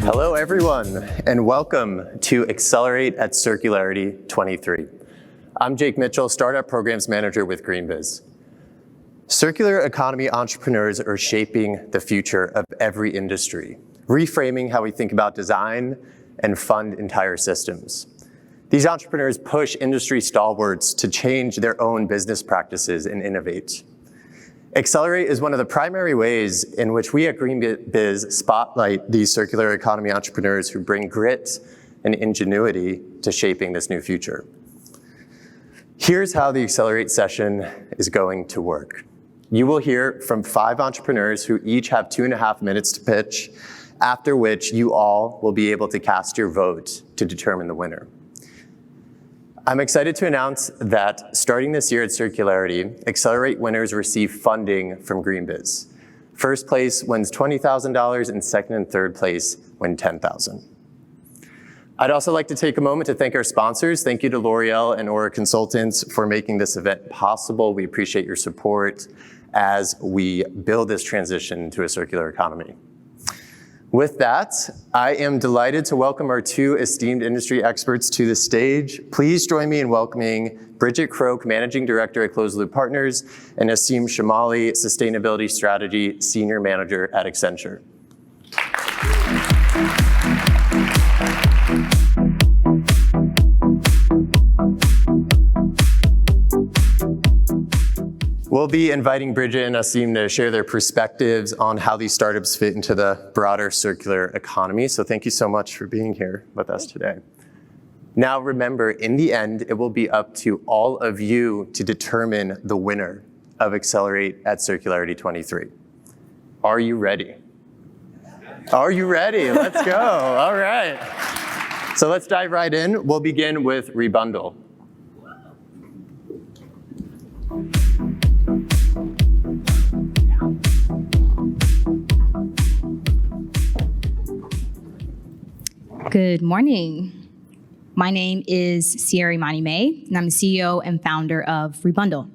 Hello, everyone, and welcome to Accelerate at Circularity 23. I'm Jake Mitchell, Startup Programs Manager with GreenBiz. Circular economy entrepreneurs are shaping the future of every industry, reframing how we think about design and fund entire systems. These entrepreneurs push industry stalwarts to change their own business practices and innovate. Accelerate is one of the primary ways in which we at GreenBiz spotlight these circular economy entrepreneurs who bring grit and ingenuity to shaping this new future. Here's how the Accelerate session is going to work. You will hear from 5 entrepreneurs who each have 2.5 minutes to pitch, after which you all will be able to cast your vote to determine the winner. I'm excited to announce that starting this year at Circularity, Accelerate winners receive funding from GreenBiz. First place wins $20,000 and second and third place win $10,000. I'd also like to take a moment to thank our sponsors. Thank you to L'Oreal and Aura Consultants for making this event possible. We appreciate your support as we build this transition to a circular economy. With that, I am delighted to welcome our 2 esteemed industry experts to the stage. Please join me in welcoming Bridget Croak, Managing Director at Closed Loop Partners, and Asim Shamali, Sustainability Strategy Senior Manager at Accenture. We'll be inviting Bridget and Asim to share their perspectives on how these startups fit into the broader circular economy. So thank you so much for being here with us today. Now remember, in the end, it will be up to all of you to determine the winner of Accelerate at Circularity 23. Are you ready? Are you ready? Let's go. All right. So let's dive right in. We'll begin with Rebundle. Good morning. My name is Sierra Imani May, and I'm the CEO and founder of Rebundle.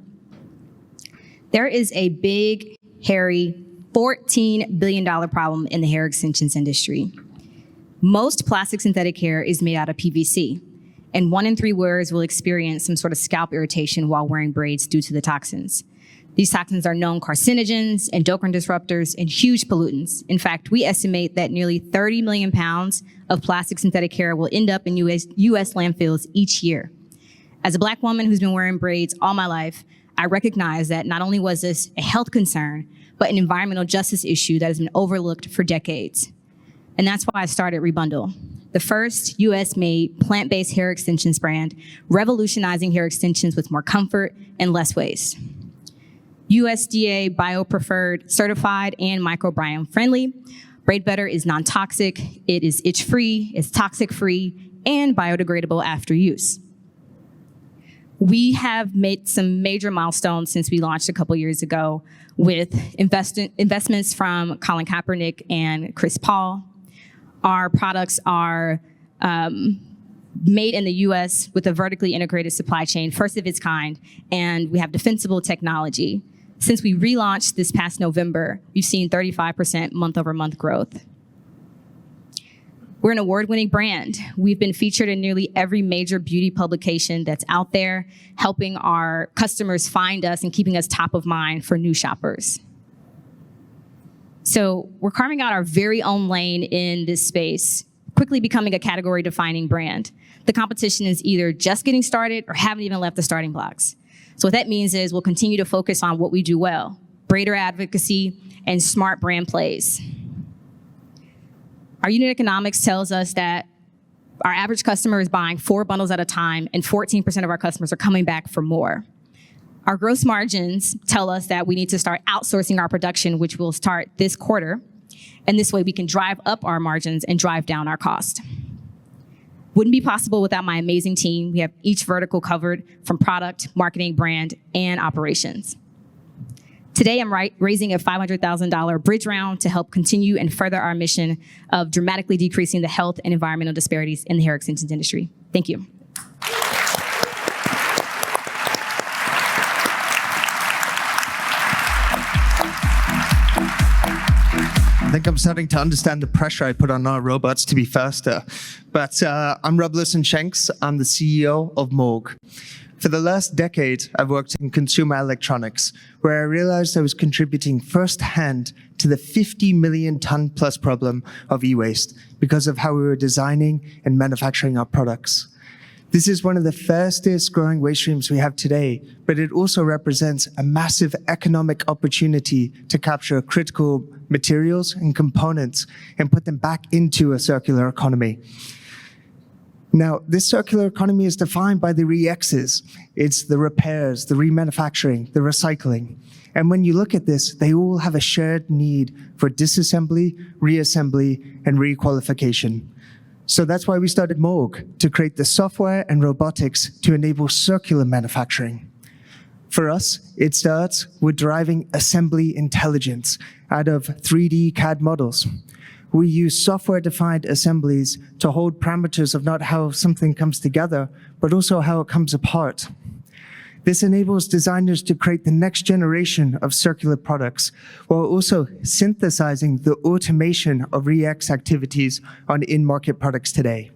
There is a big, hairy, $14 billion problem in the hair extensions industry. Most plastic synthetic hair is made out of PVC, and 1 in 3 wearers will experience some sort of scalp irritation while wearing braids due to the toxins. These toxins are known carcinogens, endocrine disruptors, and huge pollutants. In fact, we estimate that nearly 30 million pounds of plastic synthetic hair will end up in US landfills each year. As a Black woman who's been wearing braids all my life, I recognize that not only was this a health concern, but an environmental justice issue that has been overlooked for decades. And that's why I started Rebundle, the first US-made plant-based hair extensions brand, revolutionizing hair extensions with more comfort and less waste. USDA bio-preferred, certified, and microbiome friendly. Braid Better is non-toxic, it is itch-free, it's toxic-free, and biodegradable after use. We have made some major milestones since we launched a couple years ago with investments from Colin Kaepernick and Chris Paul. Our products are made in the US with a vertically integrated supply chain, first of its kind, and we have defensible technology. Since we relaunched this past November, we've seen 35% month-over-month growth. We're an award-winning brand. We've been featured in nearly every major beauty publication that's out there, helping our customers find us and keeping us top of mind for new shoppers. So we're carving out our very own lane in this space, quickly becoming a category-defining brand. The competition is either just getting started or haven't even left the starting blocks. So what that means is we'll continue to focus on what we do well, braider advocacy and smart brand plays. Our unit economics tells us that our average customer is buying 4 bundles at a time, and 14% of our customers are coming back for more. Our gross margins tell us that we need to start outsourcing our production, which will start this quarter, and this way we can drive up our margins and drive down our cost. Wouldn't be possible without my amazing team. We have each vertical covered from product, marketing, brand, and operations. Today, I'm raising a $500,000 bridge round to help continue and further our mission of dramatically decreasing the health and environmental disparities in the hair extensions industry. Thank you. think I'm starting to understand the pressure I put on our robots to be faster. But I'm Rob Shanks. I'm the CEO of Molg. For the last decade, I've worked in consumer electronics, where I realized I was contributing firsthand to the 50 million ton plus problem of e-waste because of how we were designing and manufacturing our products. This is one of the fastest growing waste streams we have today, but it also represents a massive economic opportunity to capture critical materials and components and put them back into a circular economy. Now, this circular economy is defined by the re-X's. It's the repairs, the remanufacturing, the recycling. And when you look at this, they all have a shared need for disassembly, reassembly, and requalification. So that's why we started Molg, to create the software and robotics to enable circular manufacturing. For us, it starts with deriving assembly intelligence out of 3D CAD models. We use software-defined assemblies to hold parameters of not how something comes together, but also how it comes apart. This enables designers to create the next generation of circular products, while also synthesizing the automation of re-X activities on in-market products today.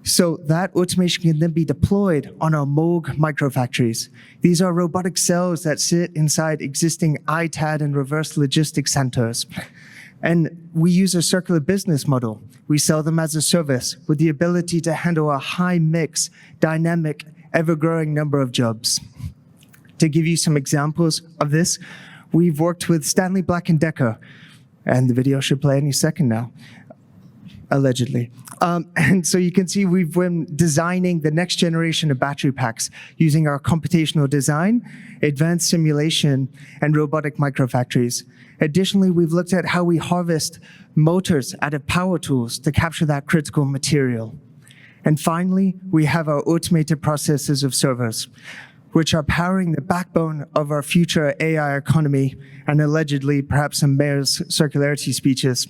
So that automation can then be deployed on our Molg microfactories. These are robotic cells that sit inside existing ITAD and reverse logistics centers. And we use a circular business model. We sell them as a service with the ability to handle a high mix, dynamic, ever-growing number of jobs. To give you some examples of this, we've worked with Stanley Black & Decker, and the video should play any second now, allegedly. And so you can see we've been designing the next generation of battery packs using our computational design, advanced simulation, and robotic microfactories. Additionally, we've looked at how we harvest motors out of power tools to capture that critical material. And finally, we have our automated processes of servers, which are powering the backbone of our future AI economy and allegedly perhaps some mayor's circularity speeches.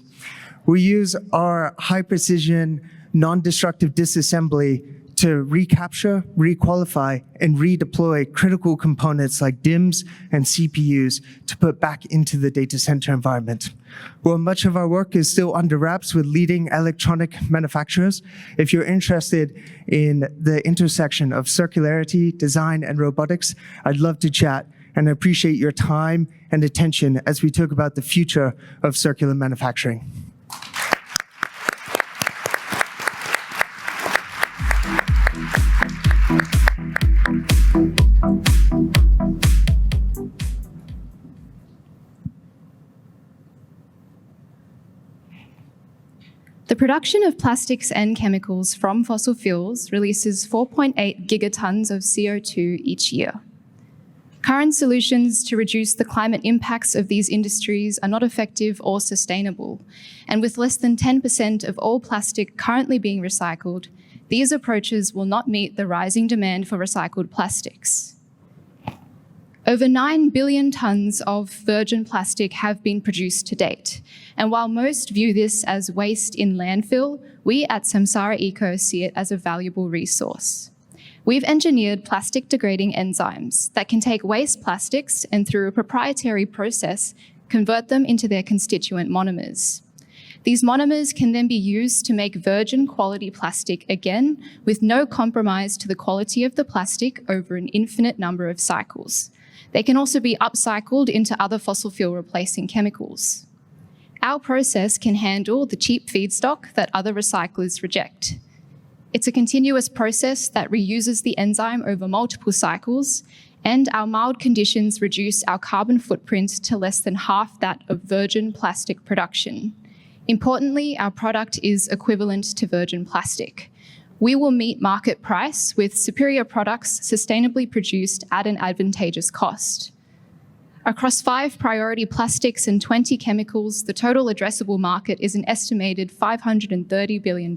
We use our high-precision, non-destructive disassembly to recapture, requalify, and redeploy critical components like DIMMs and CPUs to put back into the data center environment. While much of our work is still under wraps with leading electronic manufacturers, if you're interested in the intersection of circularity, design, and robotics, I'd love to chat and appreciate your time and attention as we talk about the future of circular manufacturing. The production of plastics and chemicals from fossil fuels releases 4.8 gigatons of CO2 each year. Current solutions to reduce the climate impacts of these industries are not effective or sustainable, and with less than 10% of all plastic currently being recycled, these approaches will not meet the rising demand for recycled plastics. Over 9 billion tons of virgin plastic have been produced to date, and while most view this as waste in landfill, we at Samsara Eco see it as a valuable resource. We've engineered plastic degrading enzymes that can take waste plastics and through a proprietary process, convert them into their constituent monomers. These monomers can then be used to make virgin quality plastic again with no compromise to the quality of the plastic over an infinite number of cycles. They can also be upcycled into other fossil fuel replacing chemicals. Our process can handle the cheap feedstock that other recyclers reject. It's a continuous process that reuses the enzyme over multiple cycles, and our mild conditions reduce our carbon footprint to less than half that of virgin plastic production. Importantly, our product is equivalent to virgin plastic. We will meet market price with superior products sustainably produced at an advantageous cost. Across 5 priority plastics and 20 chemicals, the total addressable market is an estimated $530 billion.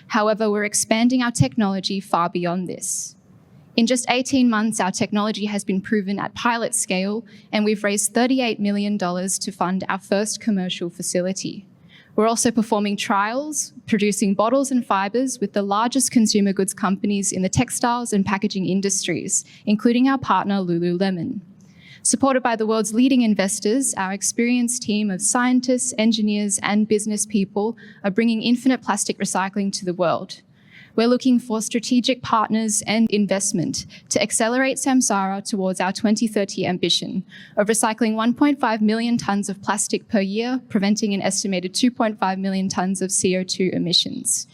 However, we're expanding our technology far beyond this. In just 18 months, our technology has been proven at pilot scale, and we've raised $38 million to fund our first commercial facility. We're also performing trials, producing bottles and fibers with the largest consumer goods companies in the textiles and packaging industries, including our partner Lululemon. Supported by the world's leading investors, our experienced team of scientists, engineers, and business people are bringing infinite plastic recycling to the world. We're looking for strategic partners and investment to accelerate Samsara towards our 2030 ambition of recycling 1.5 million tons of plastic per year, preventing an estimated 2.5 million tons of CO2 emissions.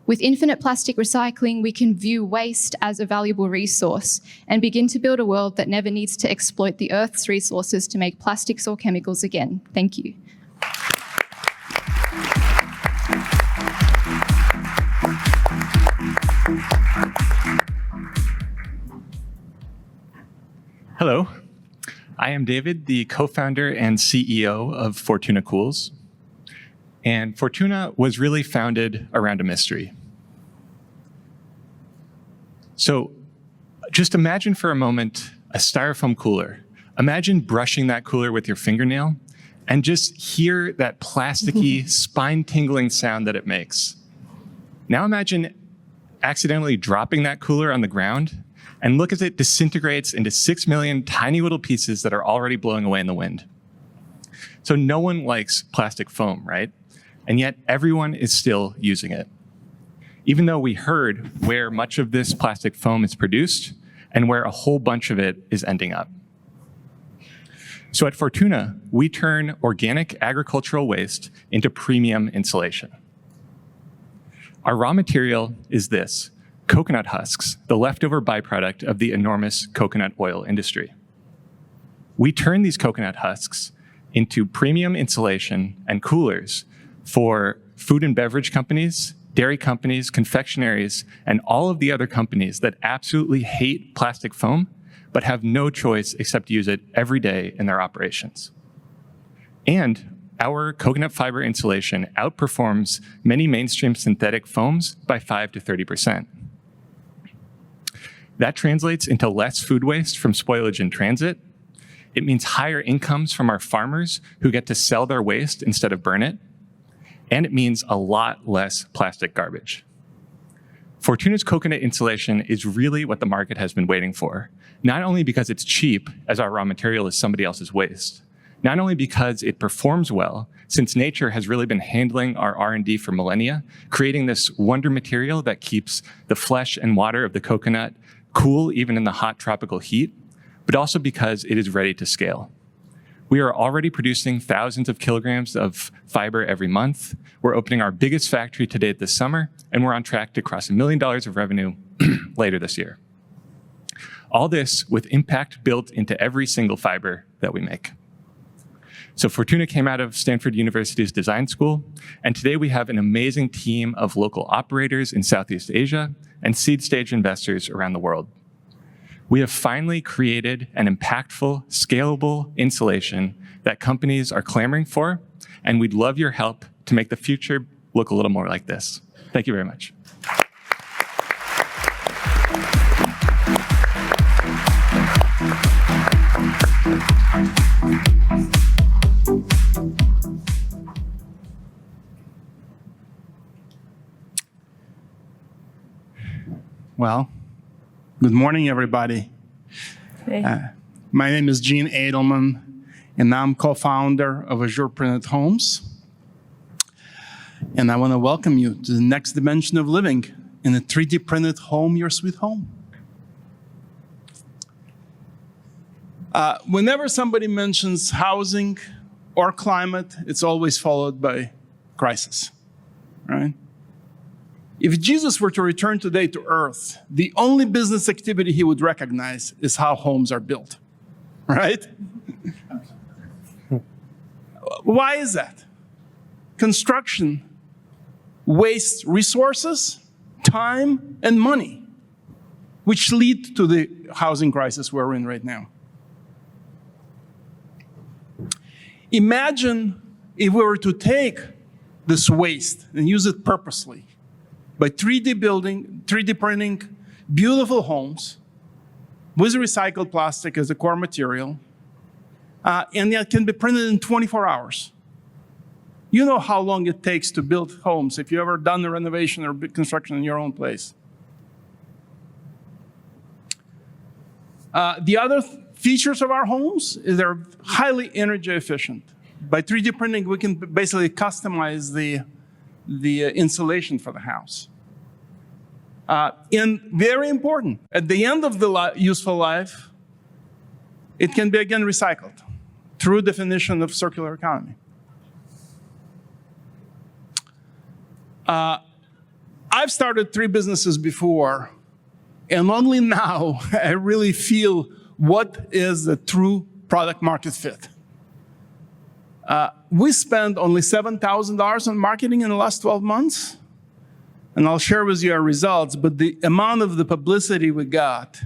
With infinite plastic recycling, we can view waste as a valuable resource and begin to build a world that never needs to exploit the Earth's resources to make plastics or chemicals again. Thank you. Hello, I am David, the co-founder and CEO of Fortuna Cools. And Fortuna was really founded around a mystery. So just imagine for a moment a styrofoam cooler. Imagine brushing that cooler with your fingernail and just hear that plasticky, spine-tingling sound that it makes. Now imagine accidentally dropping that cooler on the ground and look as it disintegrates into 6 million tiny little pieces that are already blowing away in the wind. So no one likes plastic foam, right? And yet everyone is still using it. Even though we heard where much of this plastic foam is produced and where a whole bunch of it is ending up. So at Fortuna, we turn organic agricultural waste into premium insulation. Our raw material is this: coconut husks, the leftover byproduct of the enormous coconut oil industry. We turn these coconut husks into premium insulation and coolers for food and beverage companies, dairy companies, confectionaries, and all of the other companies that absolutely hate plastic foam, but have no choice except to use it every day in their operations. And our coconut fiber insulation outperforms many mainstream synthetic foams by 5 to 30%. That translates into less food waste from spoilage in transit. It means higher incomes from our farmers who get to sell their waste instead of burn it. And it means a lot less plastic garbage. Fortuna's coconut insulation is really what the market has been waiting for, not only because it's cheap, as our raw material is somebody else's waste, not only because it performs well, since nature has really been handling our R&D for millennia, creating this wonder material that keeps the flesh and water of the coconut cool even in the hot tropical heat, but also because it is ready to scale. We are already producing thousands of kilograms of fiber every month. We're opening our biggest factory to date this summer, and we're on track to cross $1 million of revenue later this year. All this with impact built into every single fiber that we make. So Fortuna came out of Stanford University's design school, and today we have an amazing team of local operators in Southeast Asia and seed stage investors around the world. We have finally created an impactful, scalable insulation that companies are clamoring for, and we'd love your help to make the future look a little more like this. Thank you very much. Well, good morning, everybody. My name is Gene Edelman, and I'm co-founder of Azure Printed Homes. And I want to welcome you to the next dimension of living in a 3D printed home, your sweet home. Whenever somebody mentions housing or climate, it's always followed by crisis, right? If Jesus were to return today to Earth, the only business activity he would recognize is how homes are built, right? Why is that? Construction wastes resources, time, and money, which lead to the housing crisis we're in right now. Imagine if we were to take this waste and use it purposely by 3D printing beautiful homes with recycled plastic as a core material, and that can be printed in 24 hours. You know how long it takes to build homes if you've ever done a renovation or construction in your own place. The other features of our homes is they're highly energy efficient. By 3D printing, we can basically customize the insulation for the house. And very important, at the end of the useful life, it can be again recycled through definition of circular economy. I've started 3 businesses before, and only now I really feel what is the true product market fit. We spent only $7,000 on marketing in the last 12 months, and I'll share with you our results, but the amount of the publicity we got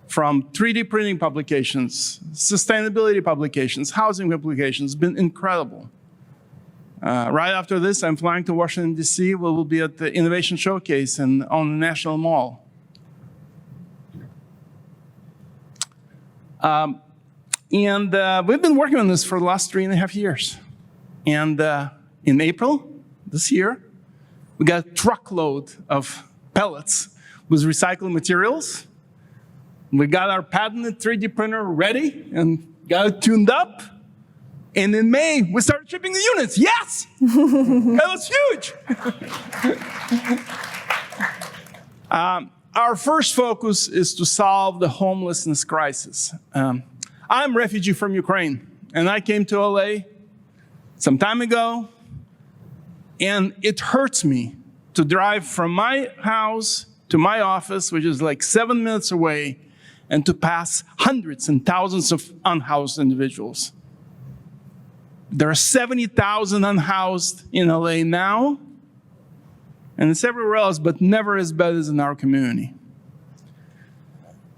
from 3D printing publications, sustainability publications, housing publications, has been incredible. Right after this, I'm flying to Washington, D.C., where we'll be at the Innovation Showcase on the National Mall. We've been working on this for the last 3.5 years. And in April this year, we got a truckload of pellets with recycled materials. We got our patented 3D printer ready and got it tuned up. And in May, we started shipping the units. Yes! That was huge! Our first focus is to solve the homelessness crisis. I'm a refugee from Ukraine, and I came to LA some time ago, and it hurts me to drive from my house to my office, which is like 7 minutes away, and to pass hundreds and thousands of unhoused individuals. There are 70,000 unhoused in LA now, and it's everywhere else, but never as bad as in our community.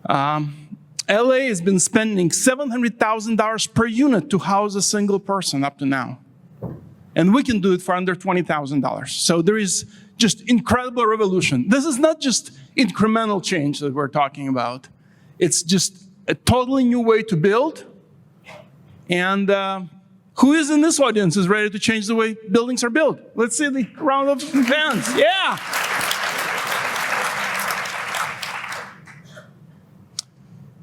LA has been spending $700,000 per unit to house a single person up to now. And we can do it for under $20,000. So there is just incredible revolution. This is not just incremental change that we're talking about. It's just a totally new way to build. And who is in this audience is ready to change the way buildings are built? Let's see the round of hands. Yeah.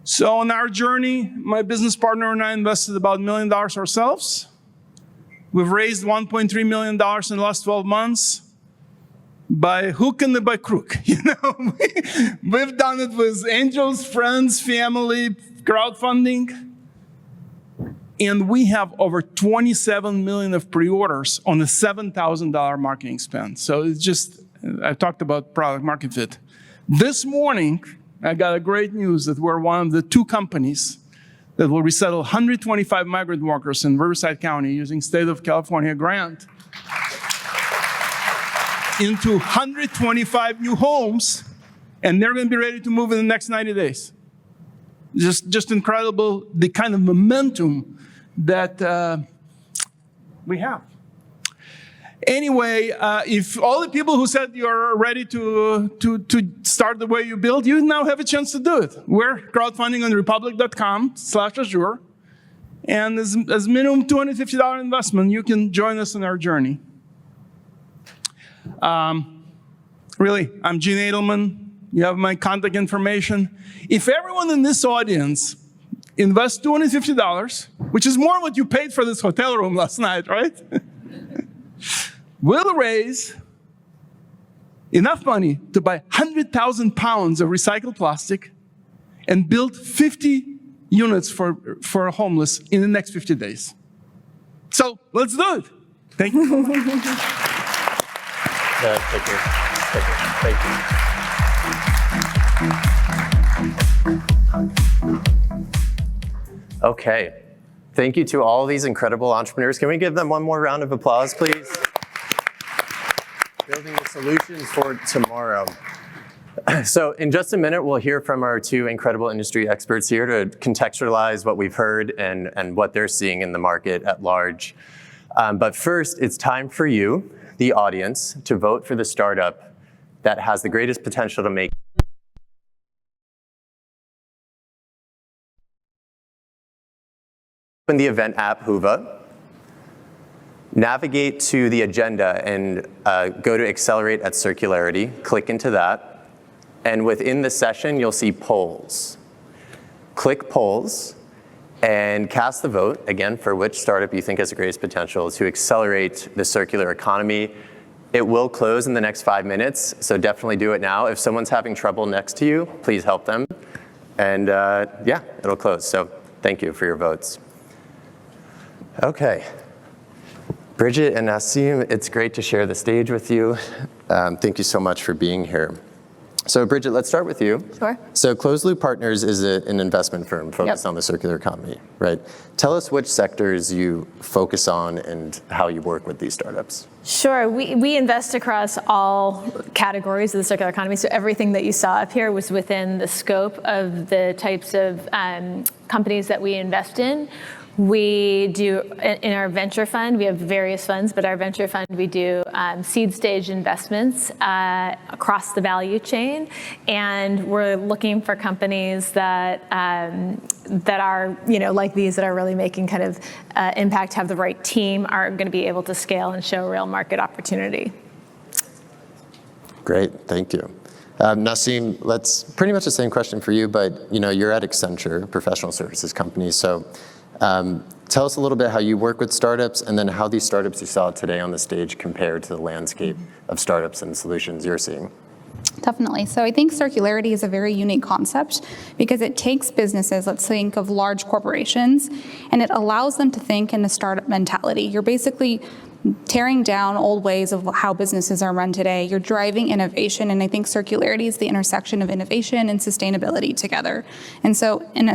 So on our journey, my business partner and I invested about $1 million ourselves. We've raised $1.3 million in the last 12 months by hook and by crook. You know, we've done it with angels, friends, family, crowdfunding. And we have over 27 million of pre-orders on a $7,000 marketing spend. So it's just, I talked about product market fit. This morning, I got a great news that we're one of the 2 companies that will resettle 125 migrant workers in Riverside County using State of California grant into 125 new homes, and they're going to be ready to move in the next 90 days. Just incredible, the kind of momentum that we have. Anyway, if all the people who said you're ready to start the way you build, you now have a chance to do it. We're crowdfunding on republic.com/Azure. And as minimum $250 investment, you can join us on our journey. Really, I'm Gene Edelman. You have my contact information. If everyone in this audience invests $250, which is more what you paid for this hotel room last night, right? We'll raise enough money to buy 100,000 pounds of recycled plastic and build 50 units for homeless in the next 50 days. So let's do it. Thank you so much. Thank you. Okay. Thank you to all these incredible entrepreneurs. Can we give them one more round of applause, please? Building the solutions for tomorrow. So in just a minute, we'll hear from our 2 incredible industry experts here to contextualize what we've heard and what they're seeing in the market at large. But first, it's time for you, the audience, to vote for the startup that has the greatest potential to make open the event app, Whova, navigate to the agenda and go to Accelerate at Circularity, click into that, and within the session, you'll see polls. Click polls, and cast the vote, again, for which startup you think has the greatest potential to accelerate the circular economy. It will close in the next 5 minutes, so definitely do it now. If someone's having trouble next to you, please help them. And yeah, it'll close. So thank you for your votes. Okay. Bridget and Nassim, it's great to share the stage with you. Thank you so much for being here. So Bridget, let's start with you. Sure. So Closed Loop Partners is an investment firm focused on the circular economy, right? Tell us which sectors you focus on and how you work with these startups. Sure. We invest across all categories of the circular economy. So everything that you saw up here was within the scope of the types of companies that we invest in. We do, in our venture fund, we have various funds, but our venture fund, we do seed stage investments across the value chain. And we're looking for companies that are, like these, that are really making kind of impact, have the right team, are going to be able to scale and show real market opportunity. Great, thank you. Nassim, let's pretty much the same question for you, but you're at Accenture, a professional services company. So tell us a little bit how you work with startups, and then how these startups you saw today on the stage compare to the landscape of startups and solutions you're seeing. Definitely. So I think circularity is a very unique concept because it takes businesses, let's think of large corporations, and it allows them to think in a startup mentality. You're basically tearing down old ways of how businesses are run today. You're driving innovation, and I think circularity is the intersection of innovation and sustainability together. And so in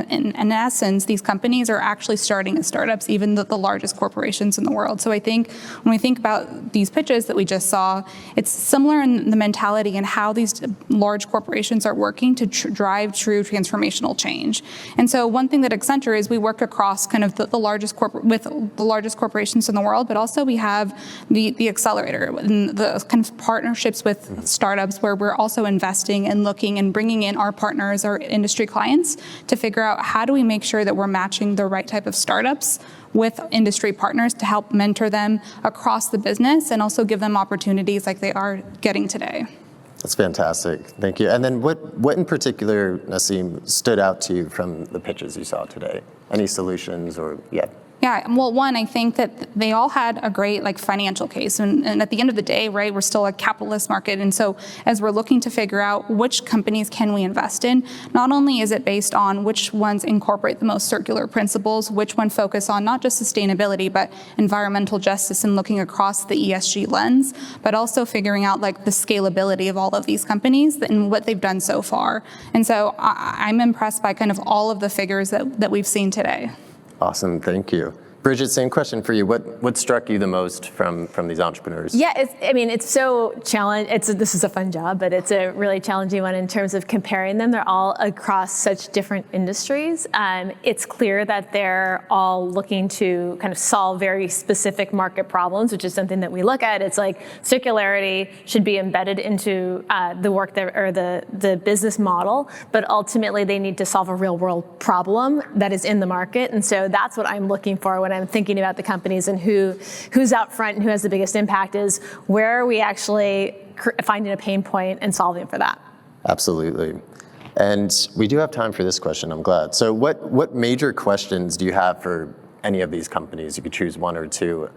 essence, these companies are actually starting as startups, even the largest corporations in the world. So I think when we think about these pitches that we just saw, it's similar in the mentality and how these large corporations are working to drive true transformational change. And so one thing that Accenture is, we work across kind of the largest corporations in the world, but also we have the accelerator and the kind of partnerships with startups where we're also investing and looking and bringing in our partners, our industry clients, to figure out how do we make sure that we're matching the right type of startups with industry partners to help mentor them across the business and also give them opportunities like they are getting today. That's fantastic, thank you. And then what in particular, Nassim, stood out to you from the pitches you saw today? Any solutions or, Yeah, well, one, I think that they all had a great financial case, and at the end of the day, right, we're still a capitalist market, and so as we're looking to figure out which companies can we invest in, not only is it based on which ones incorporate the most circular principles, which one focus on not just sustainability, but environmental justice and looking across the ESG lens, but also figuring out the scalability of all of these companies and what they've done so far. And so I'm impressed by kind of all of the figures that we've seen today. Awesome, thank you. Bridget, same question for you. What struck you the most from these entrepreneurs? Yeah, it's so challenging. This is a fun job, but it's a really challenging one in terms of comparing them. They're all across such different industries. It's clear that they're all looking to kind of solve very specific market problems, which is something that we look at. It's like circularity should be embedded into the work or the business model, but ultimately they need to solve a real world problem that is in the market. And so that's what I'm looking for when I'm thinking about the companies and who's out front and who has the biggest impact, is where are we actually finding a pain point and solving for that. Absolutely. And we do have time for this question, I'm glad. So what major questions do you have for any of these companies? You could choose one or two,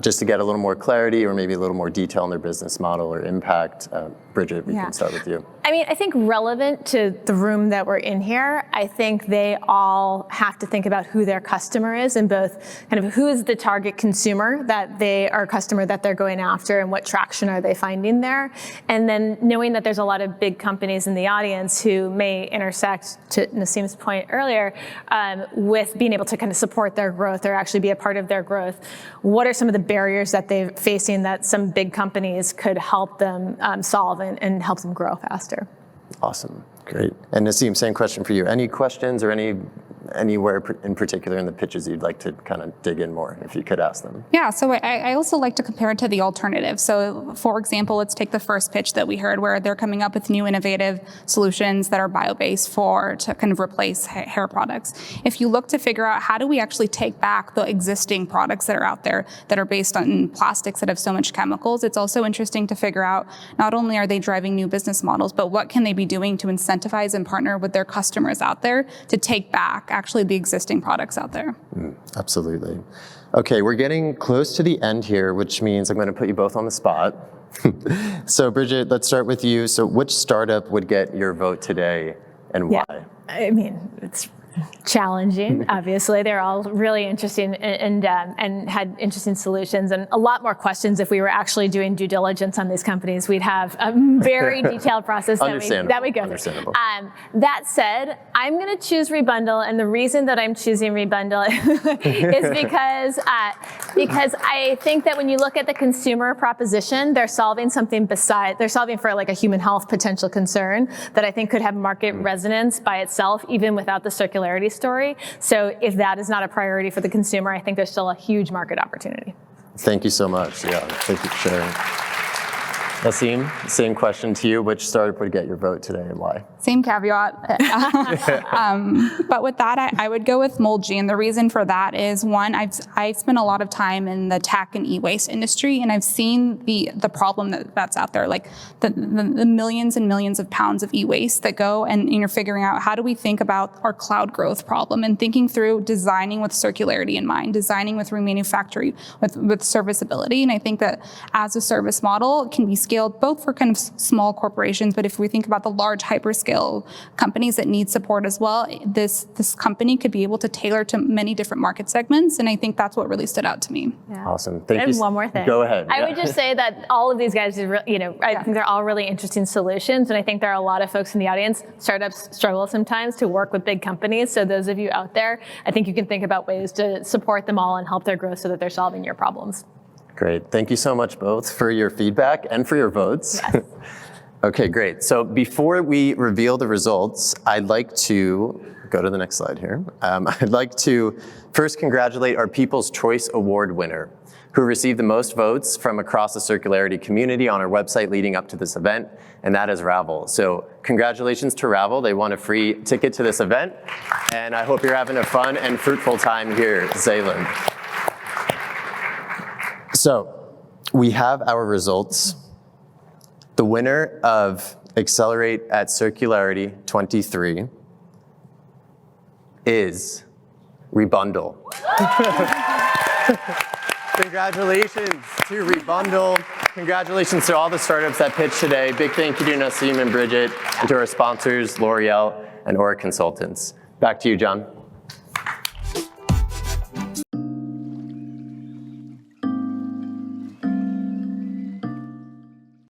just to get a little more clarity or maybe a little more detail on their business model or impact. Bridget, we can start with you. I think relevant to the room that we're in here, I think they all have to think about who their customer is, and both kind of who is the target consumer that customer that they're going after, and what traction are they finding there. And then knowing that there's a lot of big companies in the audience who may intersect, to Nassim's point earlier, with being able to kind of support their growth or actually be a part of their growth. What are some of the barriers that they're facing that some big companies could help them solve and help them grow faster? Awesome, great. And Nassim, same question for you. Any questions or anywhere in particular in the pitches you'd like to kind of dig in more, if you could ask them? Yeah, so I also like to compare it to the alternative. So for example, let's take the first pitch that we heard where they're coming up with new innovative solutions that are bio-based to kind of replace hair products. If you look to figure out how do we actually take back the existing products that are out there that are based on plastics that have so much chemicals, it's also interesting to figure out not only are they driving new business models, but what can they be doing to incentivize and partner with their customers out there to take back actually the existing products out there. Absolutely. Okay, we're getting close to the end here, which means I'm going to put you both on the spot. So Bridget, let's start with you. So which startup would get your vote today and why? Yeah, I mean, it's challenging, obviously. They're all really interesting and had interesting solutions and a lot more questions. If we were actually doing due diligence on these companies, we'd have a very detailed process that we go through. That said, I'm going to choose Rebundle, and the reason that I'm choosing Rebundle is because I think that when you look at the consumer proposition, they're solving something they're solving for like a human health potential concern that I think could have market resonance by itself, even without the circularity story. So if that is not a priority for the consumer, I think there's still a huge market opportunity. Thank you so much. Yeah, thank you for sharing. Nassim, same question to you. Which startup would get your vote today and why? Same caveat. But with that, I would go with Molg. And the reason for that is, one, I've spent a lot of time in the tech and e-waste industry, and I've seen the problem that's out there, like the millions and millions of pounds of e-waste that go, and you're figuring out how do we think about our cloud growth problem and thinking through designing with circularity in mind, designing with remanufacturing, with serviceability. And I think that as a service model, it can be scaled both for kind of small corporations, but if we think about the large hyperscale companies that need support as well, this company could be able to tailor to many different market segments, and I think that's what really stood out to me. Yeah. Awesome. Thank you. And one more thing. Go ahead. I would just say that all of these guys, I think they're all really interesting solutions, and I think there are a lot of folks in the audience. Startups struggle sometimes to work with big companies, so those of you out there, I think you can think about ways to support them all and help their growth so that they're solving your problems. Great. Thank you so much both for your feedback and for your votes. Yes. Okay, great. So before we reveal the results, I'd like to go to the next slide here. I'd like to first congratulate our People's Choice Award winner, who received the most votes from across the circularity community on our website leading up to this event, and that is Ravel. So congratulations to Ravel. They won a free ticket to this event, and I hope you're having a fun and fruitful time here at Zeeland. So we have our results. The winner of Accelerate at Circularity 23 is Rebundle. Congratulations to Rebundle. Congratulations to all the startups that pitched today. Big thank you to Nassim and Bridget, and to our sponsors, L'Oreal and Aura Consultants. Back to you, John.